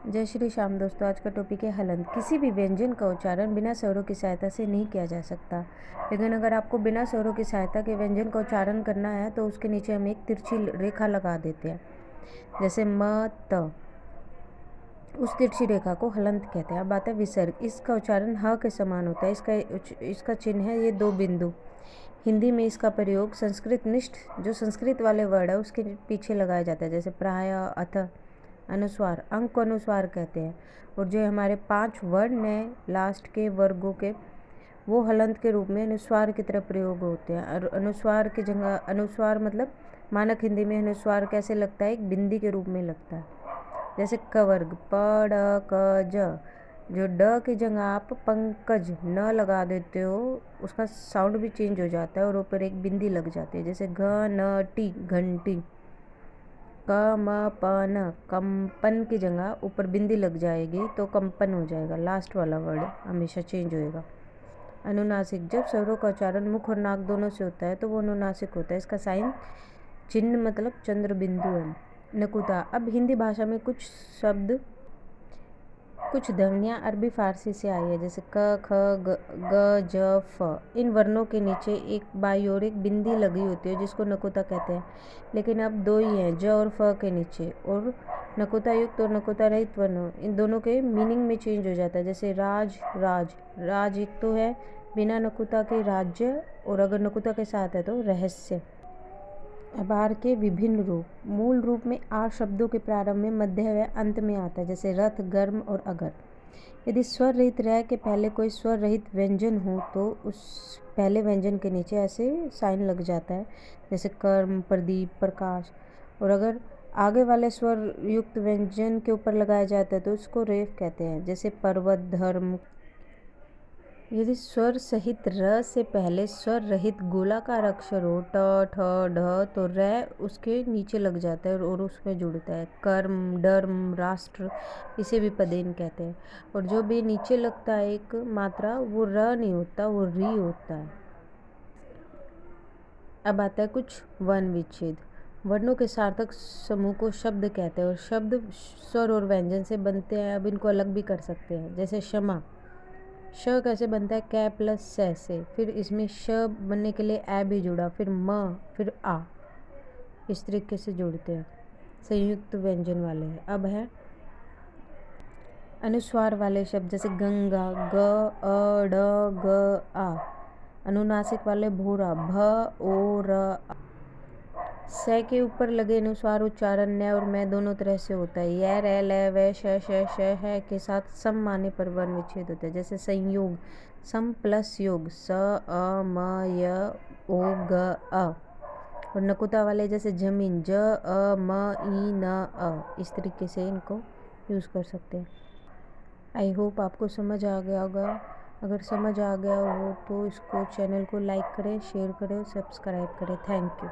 जय श्री श्याम दोस्तों, आज का टॉपिक है हलंत। किसी भी व्यंजन का उच्चारण बिना स्वरों की सहायता से नहीं किया जा सकता। लेकिन अगर आपको बिना स्वरों की सहायता के व्यंजन का उच्चारण करना है तो उसके नीचे हम एक तिरछी रेखा लगा देते हैं, जैसे म त। उस तिरछी रेखा को हलंत कहते हैं। अब बात है विसर्ग। इसका उच्चारण ह के समान होता है। इसका चिन्ह है ये दो बिंदु। हिंदी में इसका प्रयोग संस्कृत निष्ठ जो संस्कृत वाले वर्ड है उसके पीछे लगाया जाता है, जैसे प्राय, अथ, अनुस्वार। अंक को अनुस्वार कहते हैं। और जो हमारे 5 वर्ण हैं लास्ट के वर्गों के, वो हलंत के रूप में अनुस्वार की तरह प्रयोग होते हैं। और अनुस्वार की जगह, अनुस्वार मतलब मानक हिंदी में अनुस्वार कैसे लगता है, एक बिंदी के रूप में लगता है। जैसे क वर्ग, प, ड, क, ज। जो ड की जगह आप पंकज न लगा देते हो, उसका साउंड भी चेंज हो जाता है और ऊपर एक बिंदी लग जाती है। जैसे घ न टी, घंटी। क म प न, कंपन की जगह ऊपर बिंदी लग जाएगी तो कंपन हो जाएगा। लास्ट वाला वर्ड हमेशा चेंज होएगा। अनुनासिक। जब स्वरों का उच्चारण मुख और नाक दोनों से होता है तो वो अनुनासिक होता है। इसका साइन चिन्ह मतलब चंद्र बिंदु है। नकुता। अब हिंदी भाषा में कुछ शब्द, कुछ ध्वनियाँ अरबी फारसी से आई है, जैसे क, ख, ग, ज, फ। इन वर्णों के नीचे एक बाई और एक बिंदी लगी होती है जिसको नकुता कहते हैं। लेकिन अब दो ही हैं, ज और फ के नीचे। और नकुता युक्त और नकुता रहित वर्ण, इन दोनों के मीनिंग में चेंज हो जाता है। जैसे राज, राज। राज एक तो है बिना नकुता के राज्य, और अगर नकुता के साथ है तो रहस्य। अब आर के विभिन्न रूप। मूल रूप में आर शब्दों के प्रारंभ में, मध्य व अंत में आता है, जैसे रथ, गर्म और अगर। यदि स्वर रहित रह के पहले कोई स्वर रहित व्यंजन हो तो उस पहले व्यंजन के नीचे ऐसे साइन लग जाता है, जैसे कर्म, प्रदीप, प्रकाश। और अगर आगे वाले स्वर युक्त व्यंजन के ऊपर लगाया जाता है तो उसको रेफ कहते हैं, जैसे पर्वत, धर्म। यदि स्वर सहित र से पहले स्वर रहित गोलाकार अक्षर हो, ट, ठ, ढ, तो र उसके नीचे लग जाता है और उसमें जुड़ता है। कर्म, डर्म, राष्ट्र, इसे भी पदेन कहते हैं। और जो भी नीचे लगता है एक मात्रा, वो र नहीं होता, वो री होता है। अब आता है कुछ वर्ण विच्छेद। वर्णों के सार्थक समूह को शब्द कहते हैं और शब्द स्वर और व्यंजन से बनते हैं। अब इनको अलग भी कर सकते हैं, जैसे क्षमा। श कैसे बनता है, कै प्लस से। फिर इसमें श बनने के लिए ए भी जुड़ा, फिर म, फिर आ। इस तरीके से जोड़ते हैं, संयुक्त व्यंजन वाले हैं। अब है अनुस्वार वाले शब्द, जैसे गंगा, ग, अ, ड, ग, आ। अनुनासिक वाले भूरा, भ, ओ, र, आ। स के ऊपर लगे अनुस्वार उच्चारण न और मैं दोनों तरह से होता है। य, र, ल, व, श, है के साथ सम माने पर वर्ण विच्छेद होता है, जैसे संयोग, सम प्लस योग, स, अ, म, य, ओ, ग, अ। और नकुता वाले जैसे जमीन, ज, अ, म, ई, न, अ। इस तरीके से इनको यूज़ कर सकते हैं। आई होप आपको समझ आ गया होगा। अगर समझ आ गया हो तो इसको, चैनल को लाइक करें, शेयर करें, सब्सक्राइब करें। Thank you.